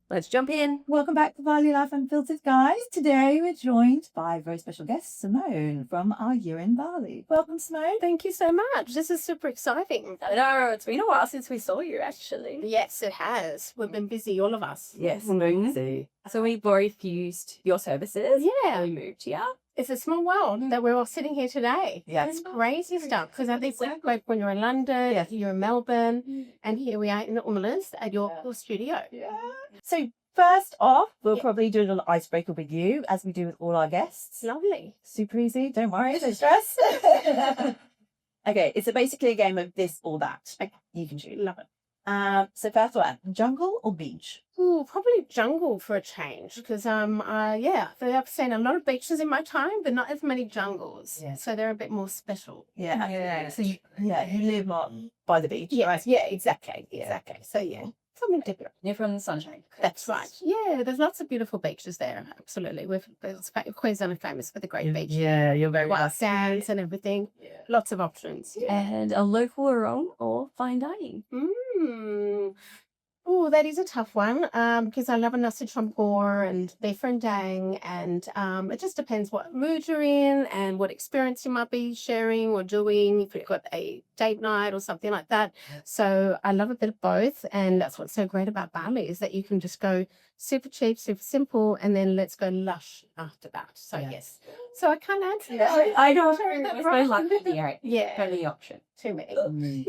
Let's jump in. Welcome back to Bali Life Unfiltered, guys. Today we're joined by a very special guest, Simone, from our year in Bali. Welcome, Simone. Thank you so much. This is super exciting. I know, it's been a while since we saw you, actually. Yes, it has. We've been busy, all of us. Yes, Mhm. So we both used your services. Yeah. when we moved here. It's a small world that we're all sitting here today. Yeah. It's crazy stuff because I think like when you're in London, you're in Melbourne, and here we are in the Umlas at your studio. Yeah. So first off, we'll Yeah. probably do a little icebreaker with you, as we do with all our guests. Lovely. Super easy. Don't worry, no stress. Okay, it's basically a game of this or that. Okay. You can choose. Love it. So first one, jungle or beach? Ooh, probably jungle for a change because I've seen a lot of beaches in my time, but not as many jungles. Yeah. So they're a bit more special. Yeah. So you live on by the beach, Yes, right? yeah, exactly. So something different. You're from the Sunshine Coast. That's right. Yeah, there's lots of beautiful beaches there. Absolutely. Queensland is famous for the great beach. Yeah, you're very White well. sands and everything. Yeah. Lots of options. And a local around or fine dining. Mm. Oh, that is a tough one because I love a nasi campur and beef rendang, and it just depends what mood you're in and what experience you might be sharing or doing, if you've got a date night or something like that. So I love a bit of both, and that's what's so great about Bali is that you can just go super cheap, super simple, and then let's go lush after that. So yes. So I can't answer that. I know. That's It's right. so lucky. Yeah. Only option. Too many.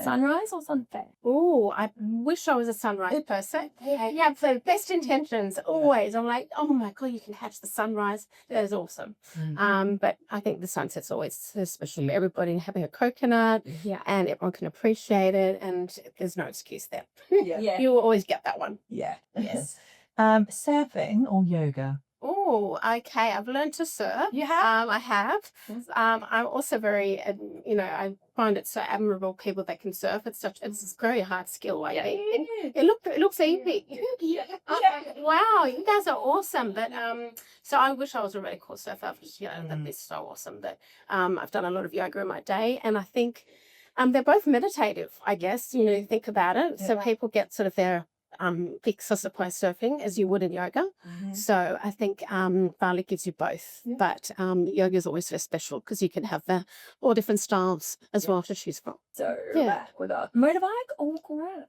Sunrise or sunset? Oh, I wish I was a sunrise person. You have the best intentions always. I'm like, oh my God, you can catch the sunrise. That is awesome. But I think the sunset's always so special. Everybody having a coconut Yeah. and everyone can appreciate it, and there's no excuse there. Yeah. You will always get that one. Yeah. Yes. Surfing or yoga? Oh, okay. I've learned to surf. You have? I have. I'm also very, I find it so admirable people that can surf. It's a very hard skill. I think. It looks easy. Wow, you guys are awesome. But so I wish I was a really cool surfer. That'd be so awesome. But I've done a lot of yoga in my day, and I think they're both meditative. I guess think about it. So people get sort of their fix, I suppose, surfing as you would in yoga. So I think Bali gives you both, but yoga is always so special because you can have all different styles as well to choose from. So Yeah. with a motorbike or grab?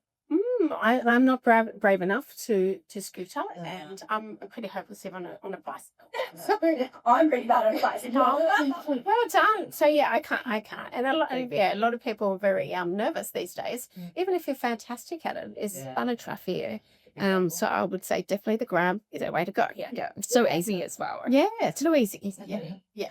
I'm not brave enough to scooter, and I'm pretty hopeless on a bicycle. So I'm pretty bad on a bicycle. well done. So yeah, I can't. And a lot of people are very nervous these days. Even if you're fantastic at it, it's fun to try for you. So I would say definitely the grab is a way to go. Yeah. So easy as well. Yeah, it's too easy. Yeah.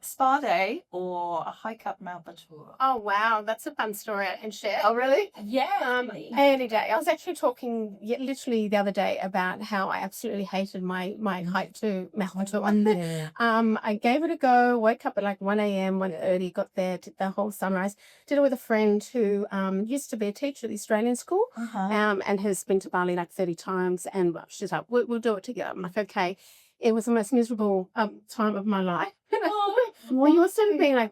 Spa day or a hike up Mount Batur? Oh wow, that's a fun story I can share. Oh, really? Yeah. Any day. I was actually talking literally the other day about how I absolutely hated my hike to Mount Batur. I gave it a go, woke up at like 1 a.m., 1:30, got there, did the whole sunrise, did it with a friend who used to be a teacher at the Australian school and has been to Bali like 30 times. And she's like, we'll do it together. I'm like, okay. It was the most miserable time of my life. Well, you were sort of being like,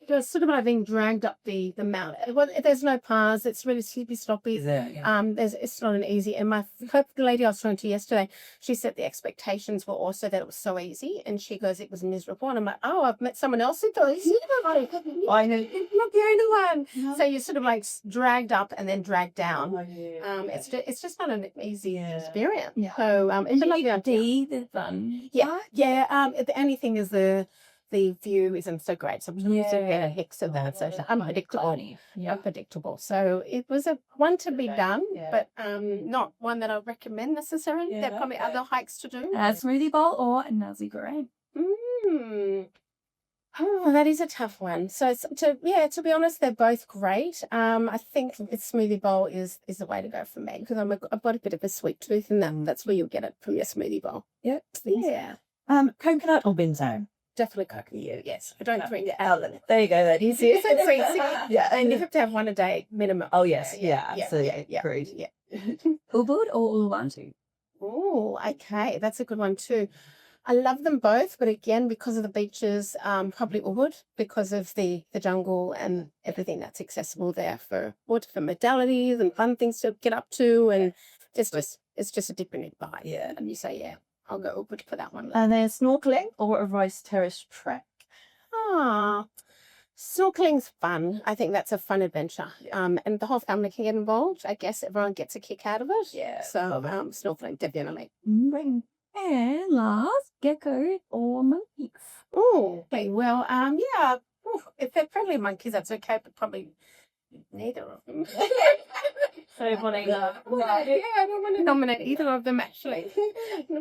you're sort of like being dragged up the mountain. There's no paths. It's really slippy, sloppy. It's not an easy. And the lady I was talking to yesterday, she said the expectations were also that it was so easy, and she goes, it was miserable. And I'm like, oh, I've met someone else who goes, I know. I'm not the only one. So you're sort of like dragged up and then dragged down. It's just not an easy experience. So it's a lovely idea. The fun. Yeah. The only thing is the view isn't so great. Sometimes you get a hex of that. So it's unpredictable. Unpredictable. So it was a one to be done, but not one that I recommend necessarily. There are probably other hikes to do. A smoothie bowl or a nasi goreng? Oh, that is a tough one. So to be honest, they're both great. I think the smoothie bowl is the way to go for me because I've got a bit of a sweet tooth, and that's where you'll get it from your smoothie bowl. Yep. Yeah. Coconut or binzang? Definitely coconut. Yes, I don't drink There you go. That is it. And you have to have one a day minimum. Oh yes, absolutely. Yeah. Agreed. Yeah. Ubud or Uluwatu? Oh, okay, that's a good one too. I love them both, but again, because of the beaches, probably Ubud because of the jungle and everything that's accessible there for modalities and fun things to get up to, and it's it's just a dip in it by. Yeah. And you say, yeah, I'll go Ubud for that one. And then snorkeling or a rice terrace trek? Ah, snorkeling's fun. I think that's a fun adventure. And the whole family can get involved. I guess everyone gets a kick out of it. Yeah. So snorkeling, definitely. And last, gecko or monkeys? Oh, okay. Well, yeah. If they're friendly monkeys, that's okay, but probably neither of them. So Yeah, I don't want to nominate either of them actually.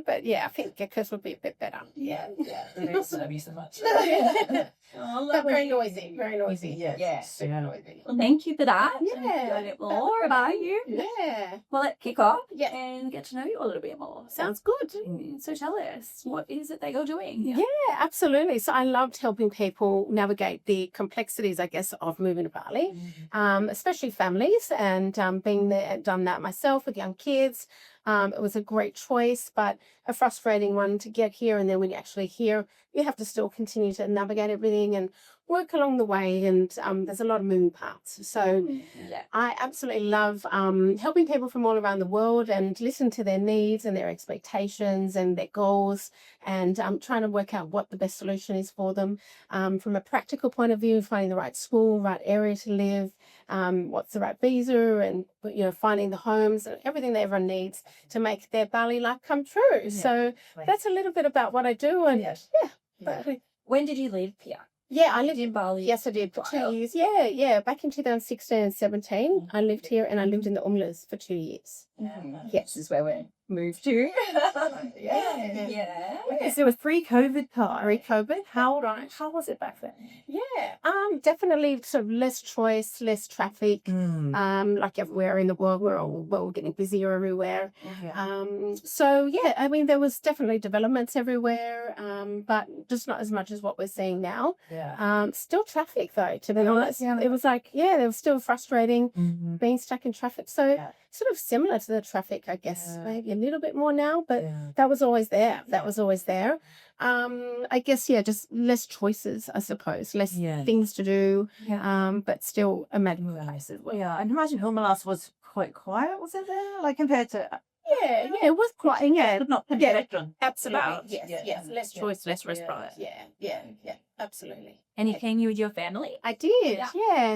But yeah, I think geckos would be a bit better. Yeah. They don't serve you so much. But very noisy, very noisy. Yeah. Super noisy. Well, thank you for that. Yeah. Learn it more about you. Yeah. Well, let's kick off Yeah. and get to know you a little bit more. Sounds good. So tell us, what is it that you're doing? Yeah, absolutely. So I loved helping people navigate the complexities, I guess, of moving to Bali, especially families, and being there, done that myself with young kids. It was a great choice, but a frustrating one to get here. And then when you actually here, you have to still continue to navigate everything and work along the way. And there's a lot of moving parts. So I absolutely love helping people from all around the world and listen to their needs and their expectations and their goals, and trying to work out what the best solution is for them from a practical point of view, finding the right school, right area to live, what's the right visa, and finding the homes and everything that everyone needs to make their Bali life come true. So that's a little bit about what I do. And When did you leave here? I lived in Bali. Yes, I did for 2 years. Yeah. Back in 2016 and 17, I lived here, and I lived in the Umlas for 2 years. Yes, this is where we moved to. Yeah. Okay, so it was pre-COVID time. Pre-COVID. How was it back then? Yeah. Definitely sort of less choice, less traffic. Like everywhere in the world, we're all getting busier everywhere. So yeah, I mean, there was definitely developments everywhere, but just not as much as what we're seeing now. Still traffic though, to be honest. It was like, there was still frustrating being stuck in traffic. So sort of similar to the traffic, I guess, maybe a little bit more now, but that was always there. I guess, just less choices, I suppose, less things to do, but still a magical place as well. I'd imagine Humalas was quite quiet, was it there? Like compared to... it was quite, Not absolutely, yes. Less choice, less restaurant. Yeah, absolutely. And you came here with your family? I did,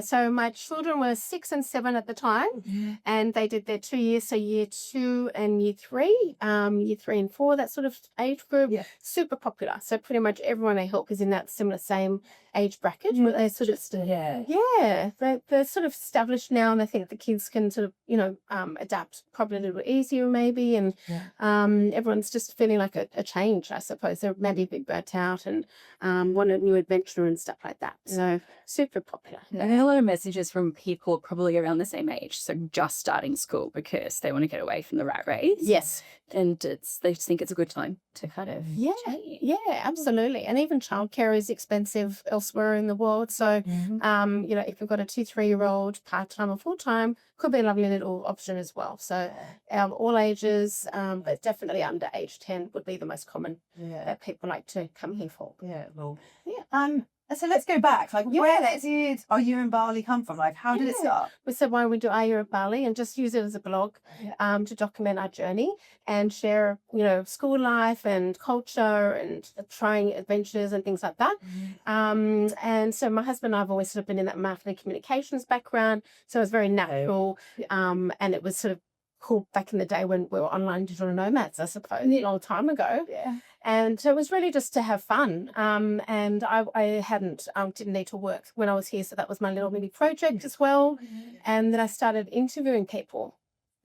So my children were 6 and 7 at the time, and they did their 2 years, so year 2 and year 3, year 3 and 4, that sort of age group, super popular. So pretty much everyone I help is in that same age bracket, but they sort of, they're sort of established now, and I think the kids can sort of, adapt probably a little bit easier maybe, and everyone's just feeling like a change, I suppose. They're maybe a bit burnt out and want a new adventure and stuff like that. So super popular. I get a lot of messages from people probably around the same age, so just starting school because they want to get away from the rat race. Yes. And they just think it's a good time to kind of change. Absolutely. And even childcare is expensive elsewhere in the world. So, if you've got a 2-3-year-old, part-time or full-time, could be a lovely little option as well. So all ages, but definitely under age 10 would be the most common that people like to come here for. So let's go back. Like, where did Are You in Bali come from? Like, how did it start? We said, why don't we do Are You in Bali and just use it as a blog to document our journey and share, school life and culture and trying adventures and things like that. And so my husband and I have always sort of been in that marketing communications background. So it was very natural. And it was sort of cool back in the day when we were online digital nomads, I suppose, a long time ago. And so it was really just to have fun. And I didn't need to work when I was here. So that was my little mini project as well. And then I started interviewing people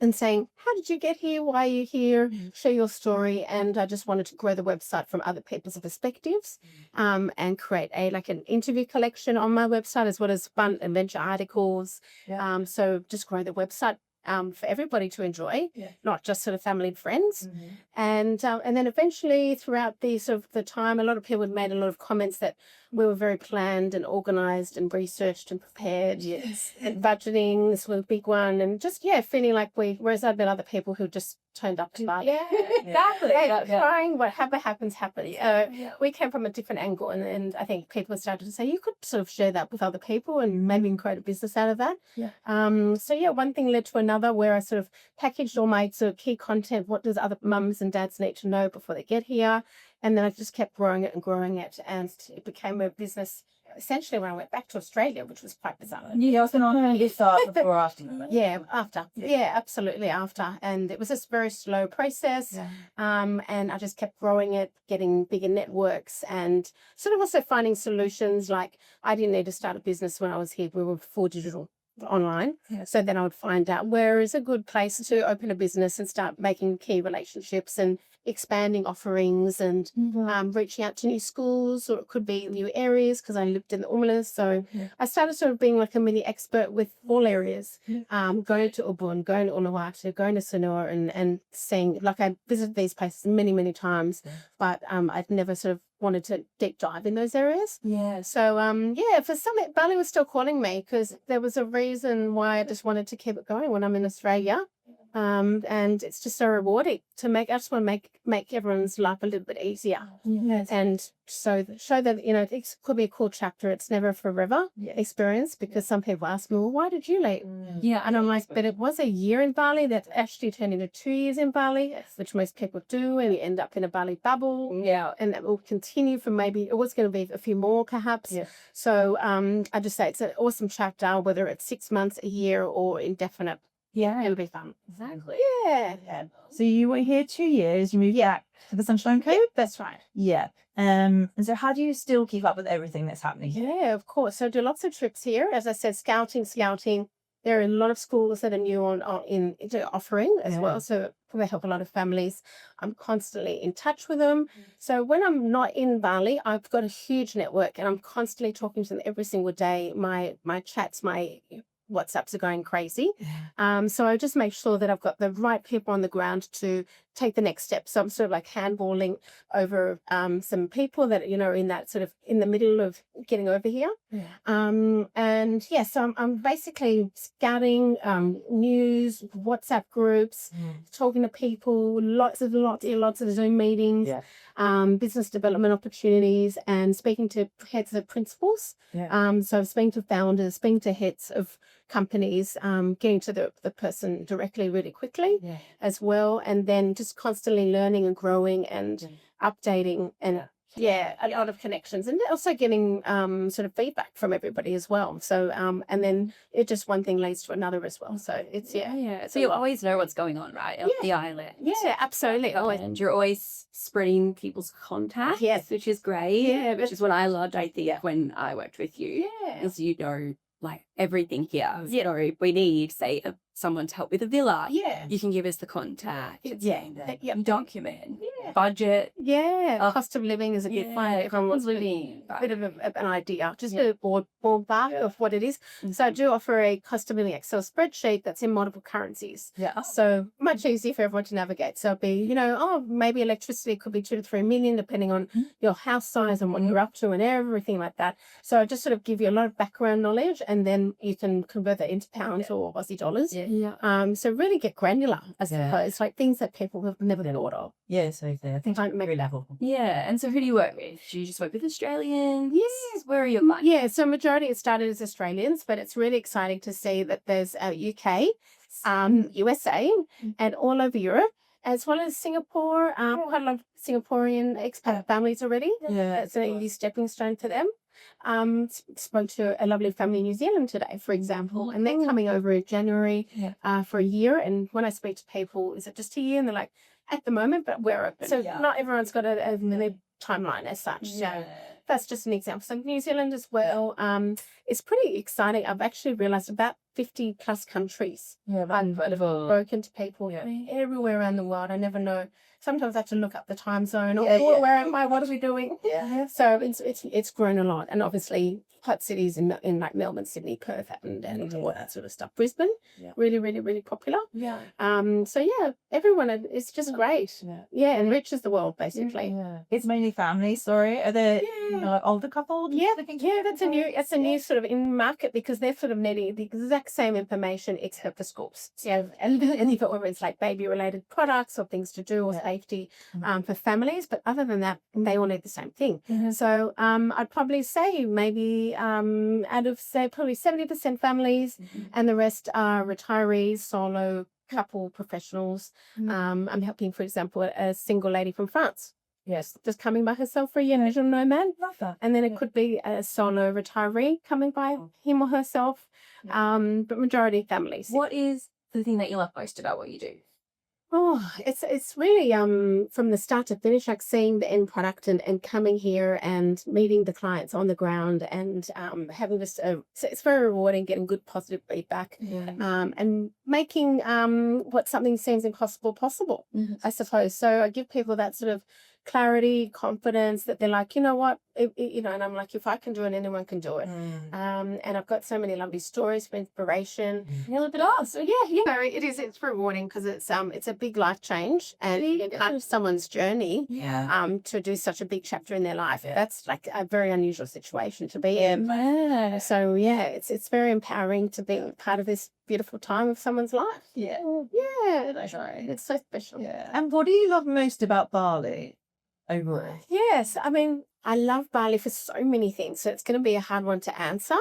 and saying, how did you get here? Why are you here? Share your story. And I just wanted to grow the website from other people's perspectives and create an interview collection on my website, as well as fun adventure articles. So just grow the website for everybody to enjoy, not just sort of family and friends. And then eventually throughout the time, a lot of people had made a lot of comments that we were very planned and organised and researched and prepared. And budgeting, this was a big one. And just, feeling like whereas I've met other people who just turned up to Bali. Yeah, exactly. Trying whatever happens, happen. We came from a different angle, and I think people started to say you could sort of share that with other people and maybe create a business out of that. So one thing led to another, where I sort of packaged all my sort of key content. What does other mums and dads need to know before they get here? And then I just kept growing it, and it became a business essentially when I went back to Australia, which was quite bizarre. Yeah, I was going to start before or after. Yeah, after. Yeah, absolutely after. And it was just a very slow process. And I just kept growing it, getting bigger networks, and sort of also finding solutions. Like, I didn't need to start a business when I was here. We were full digital online. So then I would find out where is a good place to open a business and start making key relationships and expanding offerings and reaching out to new schools, or it could be new areas because I lived in the Umlas. So I started sort of being like a mini expert with all areas, going to Ubud, going to Uluwatu, going to Sanur, and seeing, like, I visited these places many, many times, but I'd never sort of wanted to deep dive in those areas. So for some, Bali was still calling me because there was a reason why I just wanted to keep it going when I'm in Australia. And it's just so rewarding to make. I just want to make everyone's life a little bit easier, and so show that it could be a cool chapter. It's never a forever experience, because some people ask me, well, why did you leave? And I'm like, but it was a year in Bali that actually turned into 2 years in Bali, which most people do, and you end up in a Bali bubble. And that will continue for maybe it was going to be a few more perhaps. So I just say it's an awesome chapter, whether it's 6 months, a year, or indefinite. It'll be fun. Exactly. So you were here 2 years, you moved back to the Sunshine Coast? That's right. And so how do you still keep up with everything that's happening here? Yeah, of course. So I do lots of trips here. As I said, scouting. There are a lot of schools that are new into offering as well. So they help a lot of families. I'm constantly in touch with them. So when I'm not in Bali, I've got a huge network, and I'm constantly talking to them every single day. My chats, my WhatsApps are going crazy. So I just make sure that I've got the right people on the ground to take the next step. So I'm sort of like handballing over some people that are in that sort of in the middle of getting over here. So I'm basically scouting news, WhatsApp groups, talking to people, lots of Zoom meetings, business development opportunities, and speaking to heads of principals. So speaking to founders, speaking to heads of companies, getting to the person directly really quickly as well, and then just constantly learning and growing and updating, and a lot of connections, and also getting sort of feedback from everybody as well. So and then it just one thing leads to another as well. So it's So you always know what's going on, right? On the island. Absolutely. Always. And you're always spreading people's contacts, which is great. Which is what I loved, I think, when I worked with you. Because like everything here. If we need, say, someone to help with a villa. You can give us the contact. Document. Budget. Cost of living is a good one. Everyone's living a bit of an idea, just a ballpark of what it is. So I do offer a cost of living Excel spreadsheet that's in multiple currencies. So much easier for everyone to navigate. So it'll be, maybe electricity could be 2 to 3 million, depending on your house size and what you're up to and everything like that. So I just sort of give you a lot of background knowledge, and then you can convert that into pounds or Aussie dollars. So really get granular, I suppose, like things that people have never thought of. So I think very level. And so who do you work with? Do you just work with Australians? Where are your clients? So majority it started as Australians, but it's really exciting to see that there's UK, USA, and all over Europe, as well as Singapore. Quite a lot of Singaporean expat families already. It's an easy stepping stone for them. Spoke to a lovely family in New Zealand today, for example, and they're coming over in January for a year. And when I speak to people, is it just a year? And they're like, at the moment, but we're open. So not everyone's got a timeline as such. So that's just an example. So New Zealand as well. It's pretty exciting. I've actually realized about 50 plus countries. I've spoken to people everywhere around the world. I never know. Sometimes I have to look up the time zone or where am I? What are we doing? So it's grown a lot, and obviously hot cities in like Melbourne, Sydney, Perth, and all that sort of stuff. Brisbane, really, really, really popular. Yeah. So yeah, everyone is just great. Yeah, enriches the world basically. Yeah. It's mainly family. Sorry, are there older couple? Yeah, that's a new sort of in market because they're sort of needing the exact same information except for schools. So and if it's like baby related products or things to do or safety for families, but other than that, they all need the same thing. So I'd probably say maybe out of say probably 70% families and the rest are retirees, solo, couple, professionals. I'm helping, for example, a single lady from France. Yes, just coming by herself for a year, digital nomad. Love that. And then it could be a solo retiree coming by him or herself, but majority families. What is the thing that you love most about what you do? Oh, it's really from the start to finish, like seeing the end product and coming here and meeting the clients on the ground and having just it's very rewarding, getting good positive feedback and making what something seems impossible possible, I suppose. So I give people that sort of clarity, confidence that they're like, you know what, and I'm like, if I can do it, anyone can do it. And I've got so many lovely stories for inspiration. So yeah, it's rewarding because it's a big life change and part of someone's journey to do such a big chapter in their life. That's like a very unusual situation to be in. So yeah, it's very empowering to be part of this beautiful time of someone's life. That's right. It's so special. And what do you love most about Bali overall? Yes, I mean, I love Bali for so many things, so it's going to be a hard one to answer,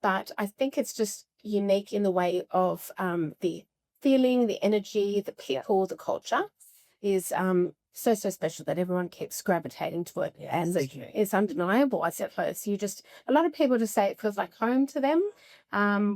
but I think it's just unique in the way of the feeling, the energy, the people, the culture is so special that everyone keeps gravitating to it. And it's undeniable, I suppose. A lot of people just say it feels like home to them,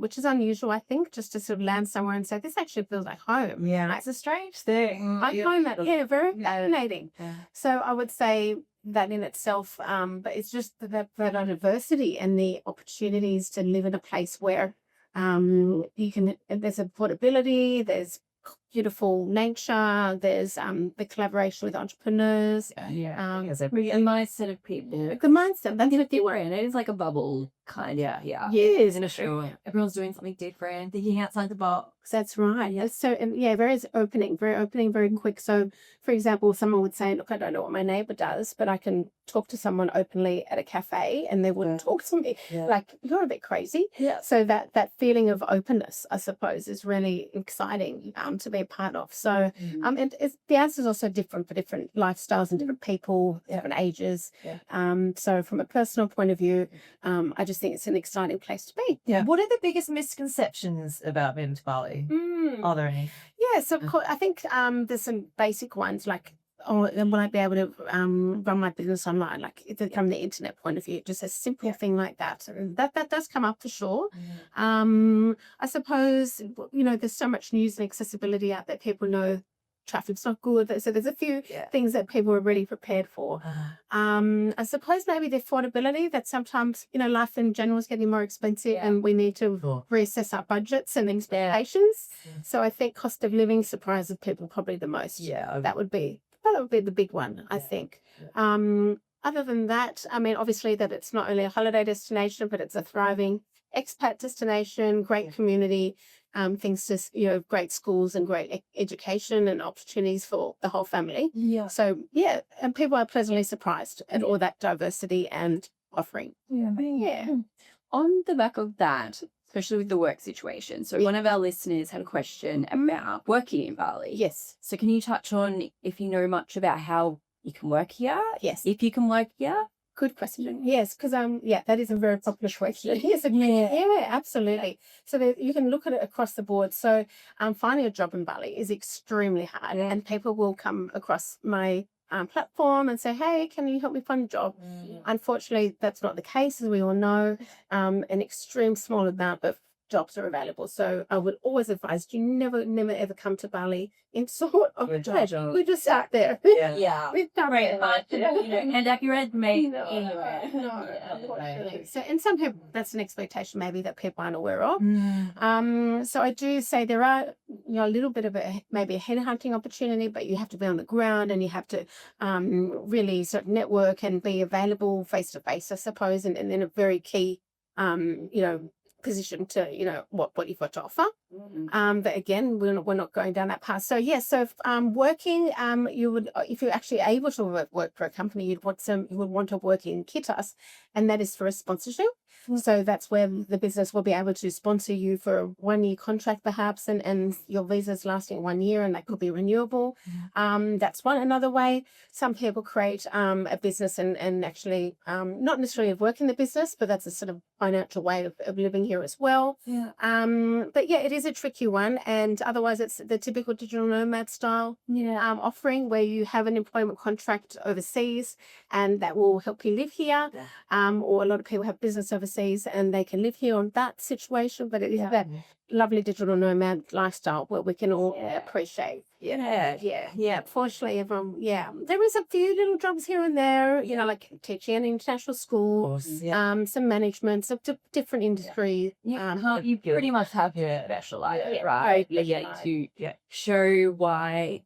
which is unusual, I think, just to sort of land somewhere and say, this actually feels like home. Yeah. It's a strange thing. I find that, very fascinating. So I would say that in itself, but it's just the diversity and the opportunities to live in a place where there's affordability, there's beautiful nature, there's the collaboration with entrepreneurs. There's a mindset of people. The mindset, that's what you're in. It is like a bubble kind of. Yes, in a show. Everyone's doing something different, thinking outside the box. That's right. Yeah. So very opening, very quick. So for example, someone would say, look, I don't know what my neighbor does, but I can talk to someone openly at a cafe and they wouldn't talk to me. Like, you're a bit crazy. So that feeling of openness, I suppose, is really exciting to be a part of. So and the answer is also different for different lifestyles and different people, different ages. So from a personal point of view, I just think it's an exciting place to be. What are the biggest misconceptions about moving to Bali? Are there any? Yes, of course. I think there's some basic ones like, will I be able to run my business online? Like from the internet point of view, just a simple thing like that. That does come up for sure. I suppose, there's so much news and accessibility out there. People know traffic's not good. So there's a few things that people are really prepared for. I suppose maybe the affordability that sometimes, life in general is getting more expensive and we need to reassess our budgets and expectations. So I think cost of living surprises people probably the most. That would be the big one, I think. Other than that, I mean, obviously that it's not only a holiday destination, but it's a thriving expat destination, great community, things to, great schools and great education and opportunities for the whole family. So, and people are pleasantly surprised at all that diversity and offering. On the back of that, especially with the work situation. So one of our listeners had a question about working in Bali. Yes. So can you touch on if you know much about how you can work here? Yes. If you can work here? Good question. Yes, because that is a very popular question. Yes, absolutely. So you can look at it across the board. So finding a job in Bali is extremely hard, and people will come across my platform and say, hey, can you help me find a job? Unfortunately, that's not the case, as we all know. An extreme small amount of jobs are available. So I would always advise you never ever come to Bali in sort of a job. We just sat there. We've done it much. And accurate mate. No, unfortunately. So and some people, that's an expectation maybe that people aren't aware of. So I do say there are a little bit of maybe a headhunting opportunity, but you have to be on the ground and you have to really sort of network and be available face to face, I suppose, and then a very key positioned to, what you've got to offer. But again, we're not going down that path. So yes, so working, you would, if you're actually able to work for a company, you would want to work in Kitas, and that is for a sponsorship. So that's where the business will be able to sponsor you for a 1-year contract perhaps, and your visa's lasting 1 year, and that could be renewable. That's another way. Some people create a business and actually not necessarily work in the business, but that's a sort of financial way of living here as well. But yeah, it is a tricky one, and otherwise it's the typical digital nomad style offering, where you have an employment contract overseas and that will help you live here. Or a lot of people have business overseas and they can live here on that situation, but it is that lovely digital nomad lifestyle where we can all appreciate. Fortunately, everyone, there is a few little jobs here and there, like teaching an international school, some management, some different industries. You pretty much have your specialize, right? To show why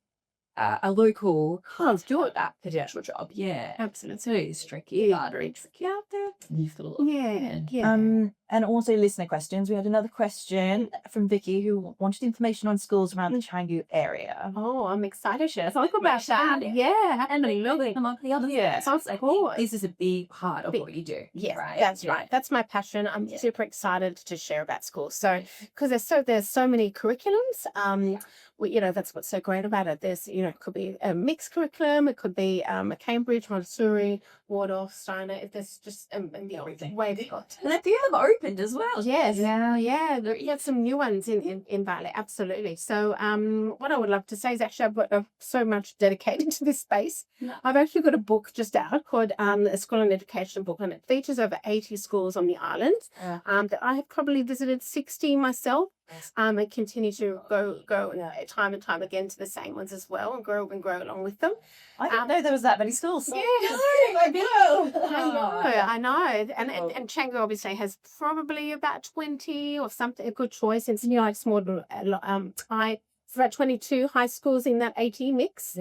a local can't do that potential job. Absolutely. So it's tricky. Very tricky out there. And also listener questions. We had another question from Vicky who wanted information on schools around the Canggu area. Oh, I'm excited to talk about that. And the other. Sounds like this is a big part of what you do. Right? That's right. That's my passion. I'm super excited to share about schools. So because there's so many curriculums. That's what's so great about it. There's, it could be a mixed curriculum. It could be a Cambridge, Montessori, Waldorf, Steiner. There's just way bigger. And a few have opened as well. Yes. You have some new ones in Bali. Absolutely. So what I would love to say is actually I've got so much dedicated to this space. I've actually got a book just out called a School and Education book, and it features over 80 schools on the island. That I have probably visited 60 myself. And continue to go time and time again to the same ones as well, and grow along with them. I didn't know there was that many schools. I know. And Canggu obviously has probably about 20 or something, a good choice. It's like small, high, about 22 high schools in that 80 mix.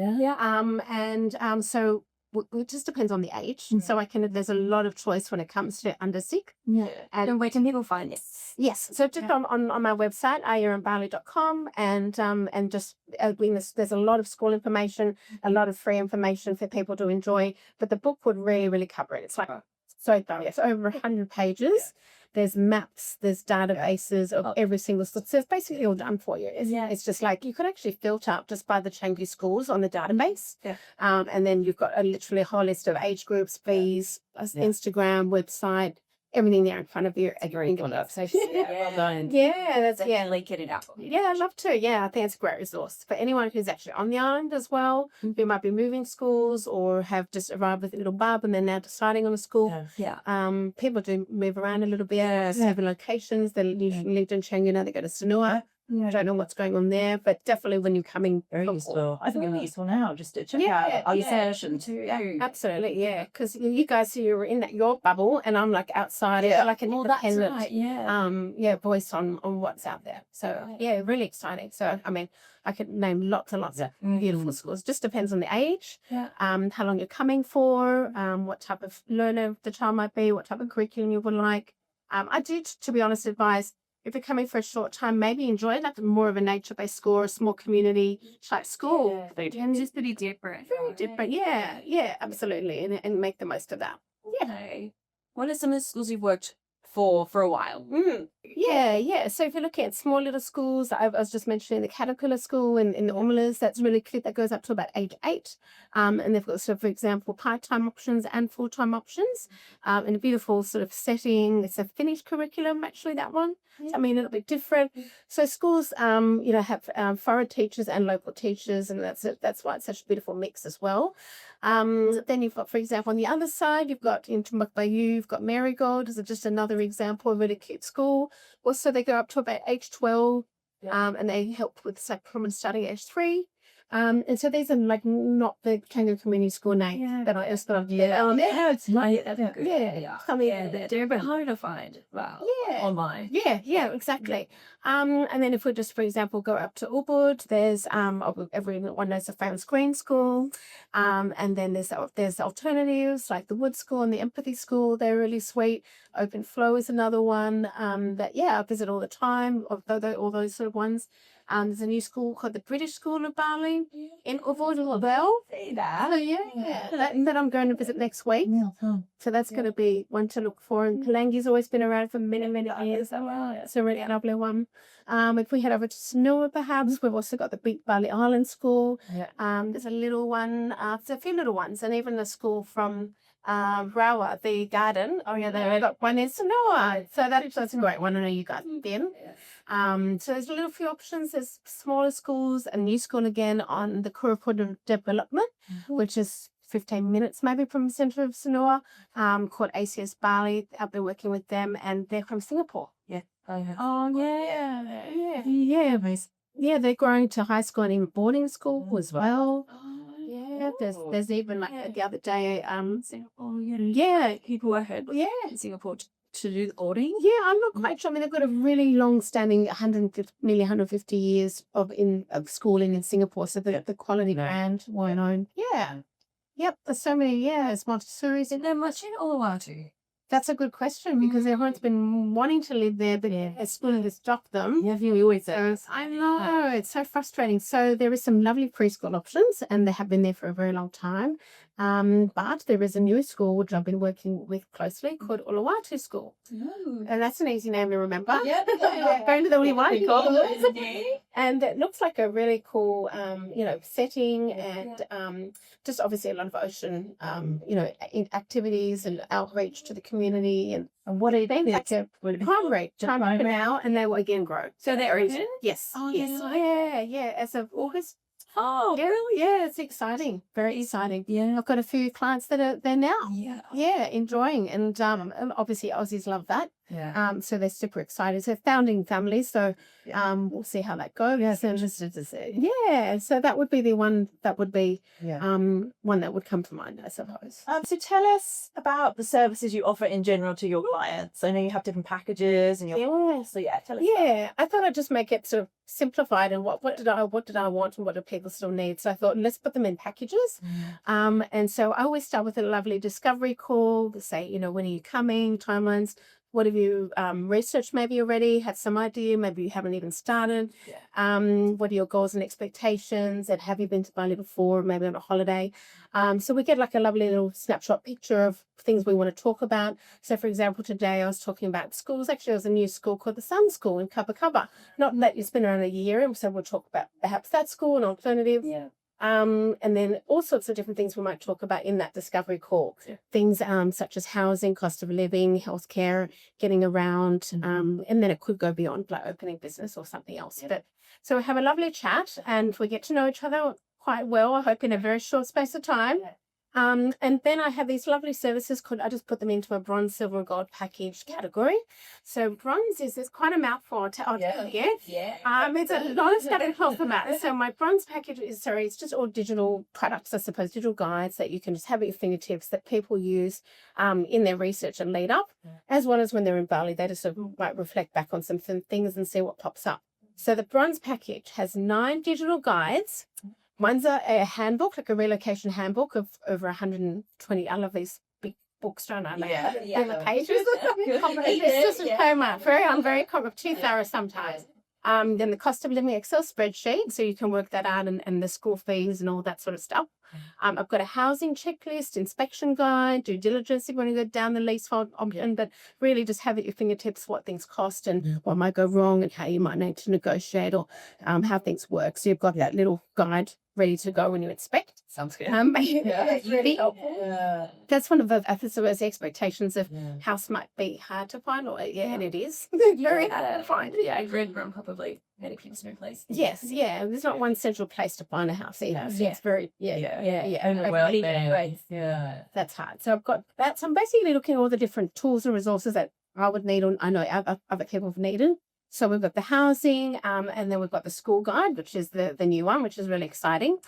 So it just depends on the age. And so there's a lot of choice when it comes to under 6. And where can people find it? Yes, so just on my website, iurinbali.com, and just there's a lot of school information, a lot of free information for people to enjoy, but the book would really, really cover it. It's like so thorough. It's over 100 pages. There's maps, there's databases of every single school. So it's basically all done for you. It's just like you could actually filter up just by the Canggu schools on the database. And then you've got literally a whole list of age groups, fees, Instagram, website, everything there in front of you. That's very good. So, link it out. I'd love to. I think it's a great resource for anyone who's actually on the island as well, who might be moving schools or have just arrived with a little bub and they're now deciding on a school. People do move around a little bit. They have locations. They usually lived in Canggu, now they go to Sanua. I don't know what's going on there, but definitely when you're coming. Very useful. I think it'll be useful now just to check out our session too. Absolutely, because you guys, you're in your bubble, and I'm like outside, like an independent, voice on what's out there. So really exciting. So I mean, I could name lots and lots of beautiful schools. Just depends on the age, how long you're coming for, what type of learner the child might be, what type of curriculum you would like. I did, to be honest, advise, if you're coming for a short time, maybe enjoy like more of a nature-based school or a small community type school. And just pretty different. Very different. Absolutely. And make the most of that. What are some of the schools you've worked for a while? So if you're looking at small little schools, I was just mentioning the Caterpillar School in the Omelas, that's really cute. That goes up to about age 8. And they've got, so for example, part-time options and full-time options, in a beautiful sort of setting. It's a Finnish curriculum, actually, that one. I mean, a little bit different. So schools, have foreign teachers and local teachers, and that's why it's such a beautiful mix as well. Then you've got, for example, on the other side, you've got in Tumbuk Bayou, you've got Marigold as just another example of a really cute school. Also, they go up to about age 12, and they help with psychological study age 3. And so these are like not the Kangaroo Community School names that I just thought of. It's like, They're a bit hard to find online. Yeah, exactly. And then if we just, for example, go up to Ubud, there's everyone knows the famous Green School. And then there's alternatives like the Wood School and the Empathy School. They're really sweet. Open Flow is another one that I visit all the time. All those sort of ones. There's a new school called the British School of Bali in Ubud as well. That I'm going to visit next week. So that's going to be one to look for. And Palangi's always been around for many, many years. It's a really lovely one. If we head over to Sanua, perhaps, we've also got the Big Bali Island School. There's a little one. There's a few little ones, and even a school from Rawa, the garden. They've got one in Sanua. So that's a great one. I know you guys have been. So there's a little few options. There's smaller schools, a new school again on the Kuruput development, which is 15 minutes maybe from the centre of Sanua, called ACS Bali. I've been working with them, and they're from Singapore. They're growing to high school and even boarding school as well. There's even like the other day, Singapore, people I heard in Singapore to do the boarding. I'm not quite sure. I mean, they've got a really long-standing, nearly 150 years of schooling in Singapore. So the quality brand, well known. There's so many. There's Montessori's. Is there much in Uluwatu? That's a good question because everyone's been wanting to live there, but school has stopped them. You always say. I know, it's so frustrating. So there is some lovely preschool options, and they have been there for a very long time. But there is a new school which I've been working with closely called Uluwatu School. And that's an easy name to remember. Going to the Uluwatu School. And it looks like a really cool, setting and just obviously a lot of ocean, activities and outreach to the community. And what are they? Like a prime rate time for now, and they will again grow. So they're open? Yes. As of August. Oh, it's exciting. Very exciting. I've got a few clients that are there now. Enjoying, and obviously Aussies love that. So they're super excited. So founding families. So we'll see how that goes. Yes, interested to see. So that would be the one that would be one that would come to mind, I suppose. So tell us about the services you offer in general to your clients. I know you have different packages and so tell us. I thought I'd just make it sort of simplified and what did I want and what do people still need. So I thought let's put them in packages. And so I always start with a lovely discovery call to say, when are you coming, timelines. What have you researched maybe already, had some idea, maybe you haven't even started. What are your goals and expectations, and have you been to Bali before, maybe on a holiday? So we get like a lovely little snapshot picture of things we want to talk about. So for example, today I was talking about schools. Actually, there's a new school called the Sun School in Copacabana. Not that it's been around a year, so we'll talk about perhaps that school, an alternative. And then all sorts of different things we might talk about in that discovery call. Things such as housing, cost of living, healthcare, getting around, and then it could go beyond like opening business or something else. But so we have a lovely chat and we get to know each other quite well, I hope in a very short space of time. And then I have these lovely services called, I just put them into a bronze, silver, and gold package category. So bronze is quite a mouthful. It's a lot of stuff to talk about. So my bronze package it's just all digital products, I suppose, digital guides that you can just have at your fingertips that people use in their research and lead up, as well as when they're in Bali, they just sort of might reflect back on some things and see what pops up. So the bronze package has 9 digital guides. One's a handbook, like a relocation handbook of over 120. I love these big books, don't I? The pages. It's just so much. Very too thorough sometimes. Then the cost of living Excel spreadsheet, so you can work that out and the school fees and all that sort of stuff. I've got a housing checklist, inspection guide, due diligence if you want to go down the leasehold option, but really just have at your fingertips what things cost and what might go wrong and how you might need to negotiate or how things work. So you've got that little guide ready to go when you inspect. Sounds good. It's really helpful. That's one of the expectations of house might be hard to find, and it is very hard to find. I've read from probably many people's new place. Yes, there's not one central place to find a house either. So it's very that's hard. So I've got that. So I'm basically looking at all the different tools and resources that I would need, or I know other people have needed. So we've got the housing, and then we've got the school guide, which is the new one, which is really exciting.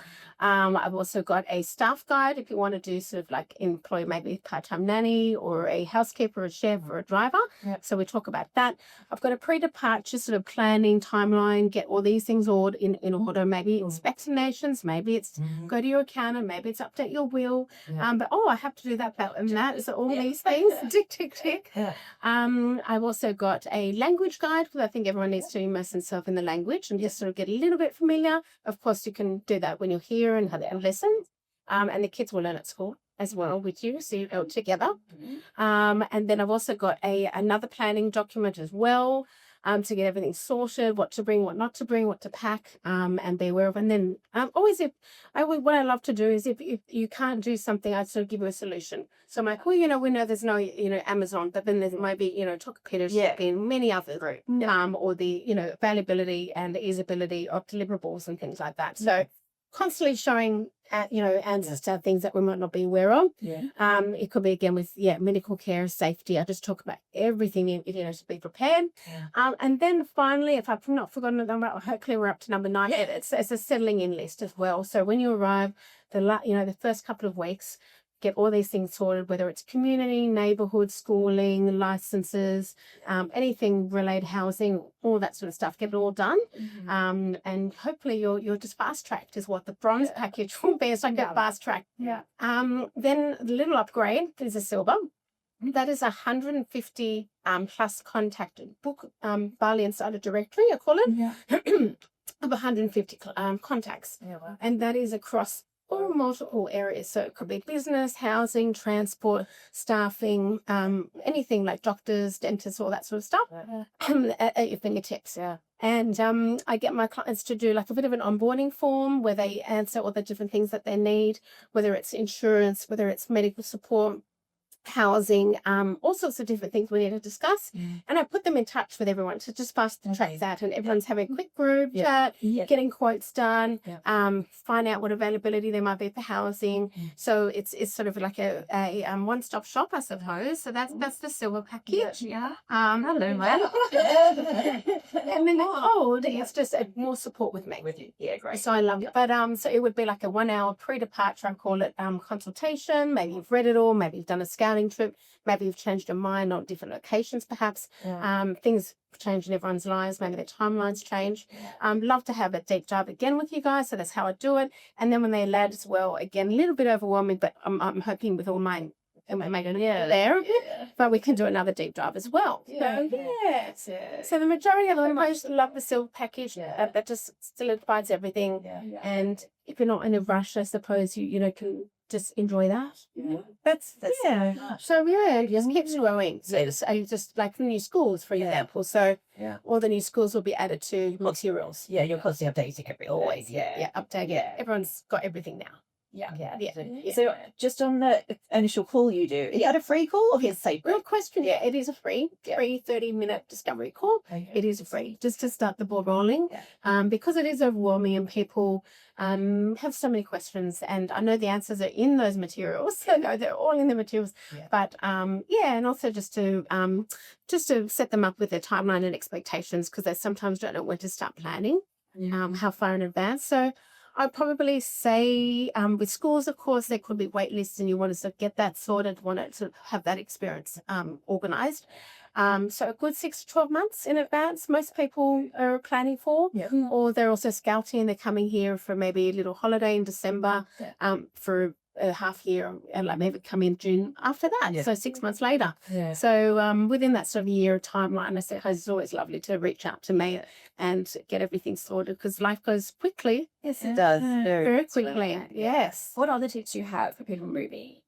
I've also got a staff guide if you want to do sort of like employ maybe part-time nanny or a housekeeper, a chef, or a driver. Yep. So we talk about that. I've got a pre-departure sort of planning timeline, get all these things in order. Maybe it's vaccinations, maybe it's go to your accountant, maybe it's update your will. But I have to do that and that. So all these things, tick, tick, tick. Yeah. I've also got a language guide because I think everyone needs to immerse themselves in the language and just sort of get a little bit familiar. Of course, you can do that when you're here and have and listen. And the kids will learn at school as well with you, so you're together. And then I've also got another planning document as well. To get everything sorted, what to bring, what not to bring, what to pack, and be aware of. And then what I love to do is if you can't do something, I sort of give you a solution. So I'm like, well, we know there's no, Amazon, but then there might be, Tokopedia shipping, many others, or the, availability and the easeability of deliverables and things like that. So constantly showing, answers to things that we might not be aware of. It could be again with medical care, safety. I just talk about everything to be prepared. And then finally, if I've not forgotten the number, hopefully we're up to number 9. It's a settling in list as well. So when you arrive, the first couple of weeks, get all these things sorted, whether it's community, neighborhood, schooling, licenses, anything related, housing, all that sort of stuff. Get it all done, and hopefully you're just fast tracked is what the bronze package will be. It's like a fast track. Then the little upgrade is a silver. That is 150 plus contacted book Bali Insider Directory, I call it, of 150 contacts, and that is across all multiple areas. So it could be business, housing, transport, staffing, anything like doctors, dentists, all that sort of stuff at your fingertips. And I get my clients to do like a bit of an onboarding form where they answer all the different things that they need, whether it's insurance, whether it's medical support, housing, all sorts of different things we need to discuss. And I put them in touch with everyone to just fast track that, and everyone's having a quick group chat, getting quotes done, find out what availability there might be for housing. So it's sort of like a one-stop shop, I suppose. So that's the silver package. Hello, man. And then gold, it's just more support with me. With you. Yeah, great. So I love it. But so it would be like a 1 hour pre-departure, I call it, consultation. Maybe you've read it all, maybe you've done a scouting trip, maybe you've changed your mind on different locations perhaps. Things change in everyone's lives, maybe their timelines change. Love to have a deep dive again with you guys, so that's how I do it. And then when they land as well, again, a little bit overwhelming, but I'm hoping with all my there, but we can do another deep dive as well. So the majority of them most love the silver package. That just solidifies everything. And if you're not in a rush, I suppose you can just enjoy that. That's so it just keeps growing. So just like the new schools, for example. So all the new schools will be added to materials. You're constantly updating always. Updating. Everyone's got everything now. So just on the initial call you do, is that a free call or is it Good question. It is a free 30-minute discovery call. It is free just to start the ball rolling, because it is overwhelming and people have so many questions, and I know the answers are in those materials. I know they're all in the materials, but and also just to set them up with their timeline and expectations, because they sometimes don't know when to start planning, how far in advance. So I'd probably say with schools, of course, there could be wait lists and you want to sort of get that sorted, want to sort of have that experience organised. So a good 6 to 12 months in advance, most people are planning for, or they're also scouting. They're coming here for maybe a little holiday in December for a half year, and like maybe come in June after that. So 6 months later. So within that sort of year timeline, I said it's always lovely to reach out to me and get everything sorted, because life goes quickly. Yes, it does. Very quickly. Yes. What other tips do you have for people moving?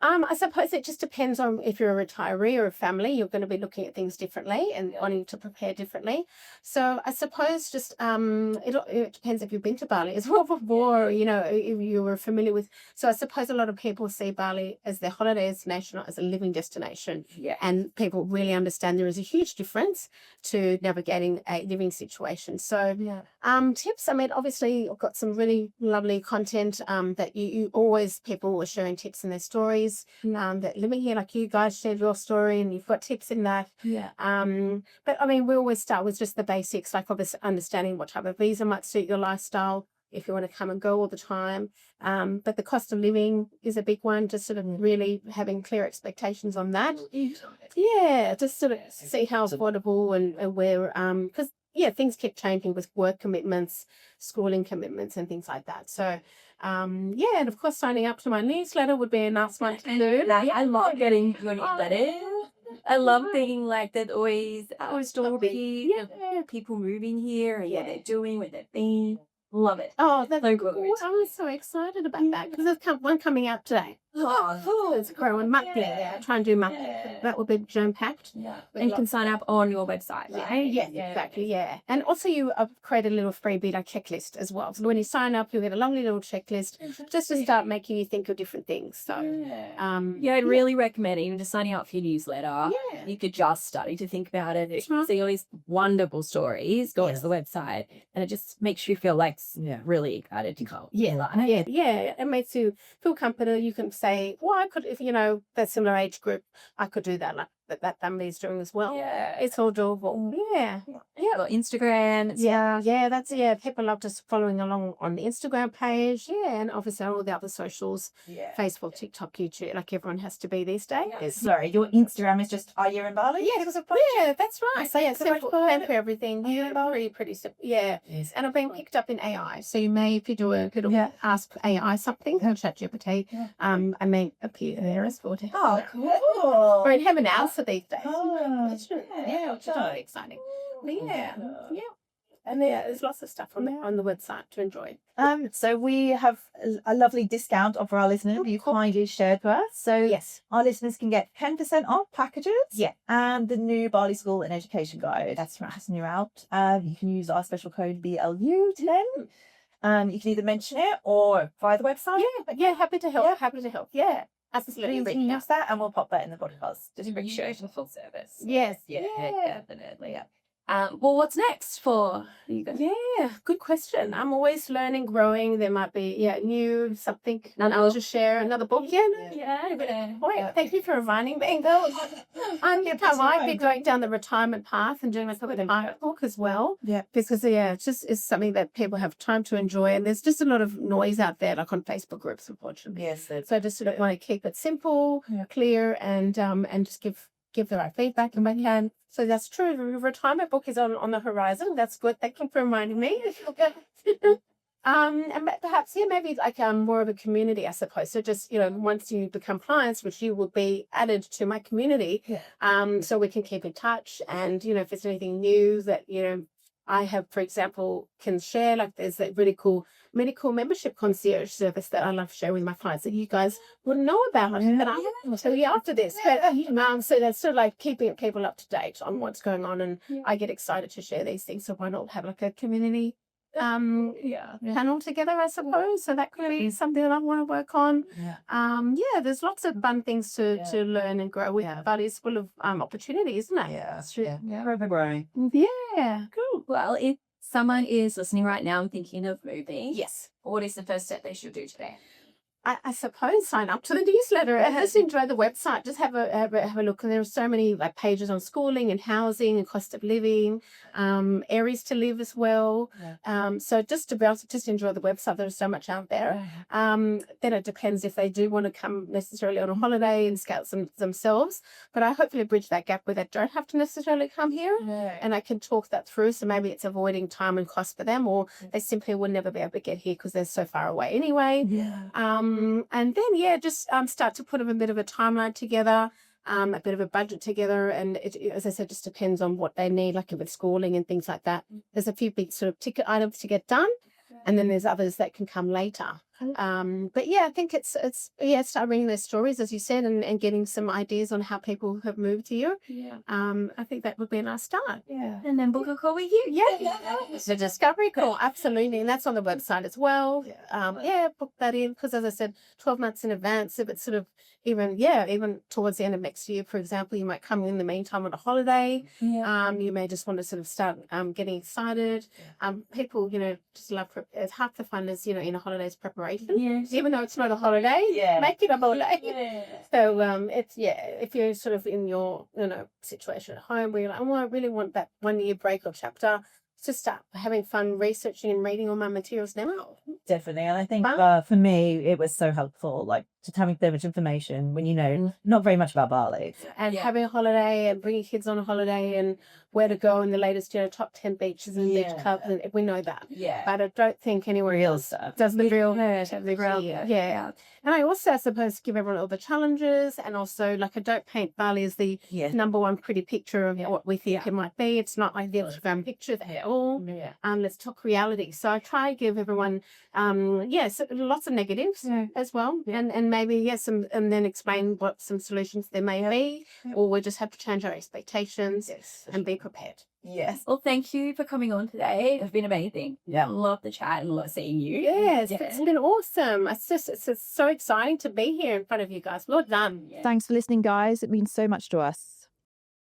I suppose it just depends on if you're a retiree or a family. You're going to be looking at things differently and wanting to prepare differently. So I suppose just it depends if you've been to Bali as well before, if you were familiar with. So I suppose a lot of people see Bali as their holiday destination, not as a living destination. And people really understand there is a huge difference to navigating a living situation. So tips, I mean, obviously I've got some really lovely content that you always, people are sharing tips in their stories that living here, like you guys shared your story and you've got tips in that. Yeah. But I mean, we always start with just the basics, like obviously understanding what type of visa might suit your lifestyle if you want to come and go all the time. But the cost of living is a big one, just sort of really having clear expectations on that. Yeah, just sort of see how affordable and where, because things keep changing with work commitments, schooling commitments and things like that. So, and of course signing up to my newsletter would be a nice one to do. I love getting your newsletter. I love thinking like that always our story of people moving here and what they're doing, where they've been. Love it. Oh, that's so good. good. I was so excited about that because there's one coming out today. It's growing monthly. Try and do monthly. That will be jam-packed. And you can sign up on your website. Yeah, exactly. Yeah. And also you create a little freebie like checklist as well. So when you sign up, you'll get a lovely little checklist just to start making you think of different things. So I'd really recommend even just signing up for your newsletter. You could just starting to think about it. See all these wonderful stories, go to the website, and it just makes you feel like really excited to go. It makes you feel confident. You can say, well, I could, if that similar age group, I could do that, like that family's doing as well. It's all doable. Or Instagram. People love just following along on the Instagram page. And obviously all the other socials, Facebook, TikTok, YouTube, like everyone has to be these days. Sorry, your Instagram is just Are You in Bali? That's right. So simple and for everything. Pretty simple. Yes. And I've been picked up in AI. So you may, if you do a little ask AI something, ChatGPT, I may appear there as well. Oh, cool. Or in Heaven Alpha these days. That's which is really exciting. And there's lots of stuff on the website to enjoy. So we have a lovely discount offer our listeners you kindly shared with us. So our listeners can get 10% off packages. And the new Bali School and Education Guide. That's right. That's new out. You can use our special code BLU10. You can either mention it or via the website. Happy to help. Happy to help. Absolutely. Use that and we'll pop that in the podcast. Just make sure it's a full service. Yes. Definitely. Well, what's next for you guys? Good question. I'm always learning, growing. There might be new something. I'll just share another book. Thank you for reminding me. I might be going down the retirement path and doing myself a retirement book as well. Because it's something that people have time to enjoy, and there's just a lot of noise out there, like on Facebook groups, unfortunately. So I just sort of want to keep it simple, clear, and just give the right feedback if I can. So that's true. The retirement book is on the horizon. That's good. Thank you for reminding me. And perhaps maybe like more of a community, I suppose. So just once you become clients, which you will be added to my community, so we can keep in touch. And if there's anything new that I have, for example, can share, like there's that really cool medical membership concierge service that I love sharing with my clients that you guys wouldn't know about. And I will tell you after this. But so that's sort of like keeping people up to date on what's going on. And I get excited to share these things. So why not have like a community panel together, I suppose. So that could be something that I want to work on. There's lots of fun things to learn and grow with. Bali is full of opportunity, isn't it? That's true. Forever growing. Cool. Well, if someone is listening right now and thinking of moving, what is the first step they should do today? I suppose sign up to the newsletter and just enjoy the website. Just have a look. And there are so many like pages on schooling and housing and cost of living, areas to live as well. So just to be able to just enjoy the website. There's so much out there. Then it depends if they do want to come necessarily on a holiday and scout themselves. But I hopefully bridge that gap where they don't have to necessarily come here, and I can talk that through. So maybe it's avoiding time and cost for them, or they simply will never be able to get here because they're so far away anyway. And then just start to put a bit of a timeline together, a bit of a budget together, and it, as I said, just depends on what they need, like with schooling and things like that. There's a few big sort of ticket items to get done, and then there's others that can come later. But yeah, I think it's start reading those stories, as you said, and getting some ideas on how people have moved here. Yeah. I think that would be a nice start. Yeah. And then book a call with you. Yeah. It's a discovery call, absolutely. And that's on the website as well. Book that in, because as I said, 12 months in advance, if it's sort of even towards the end of next year, for example, you might come in the meantime on a holiday. You may just want to sort of start getting excited. People, just love half the fun is, in a holiday's preparation. Even though it's not a holiday, make it a holiday. So if you're sort of in your situation at home where you're like, oh, I really want that 1 year break or chapter, to start having fun researching and reading all my materials now. Definitely. And I think for me, it was so helpful, like just having so much information when not very much about Bali. And having a holiday and bringing kids on a holiday and where to go in the latest, top 10 beaches and beach clubs. And we know that. But I don't think anywhere else does the real And I also, I suppose, give everyone all the challenges, and also, like, I don't paint Bali as the number one pretty picture of what we think it might be. It's not like the Instagram picture at all. Let's talk reality. So I try to give everyone, so lots of negatives as well, and maybe and then explain what some solutions there may be, or we just have to change our expectations and be prepared. Yes. Well, thank you for coming on today. It's been amazing. Yeah. Love the chat and love seeing you. Yes, it's been awesome. It's just so exciting to be here in front of you guys. Well done. Thanks for listening, guys. It means so much to us.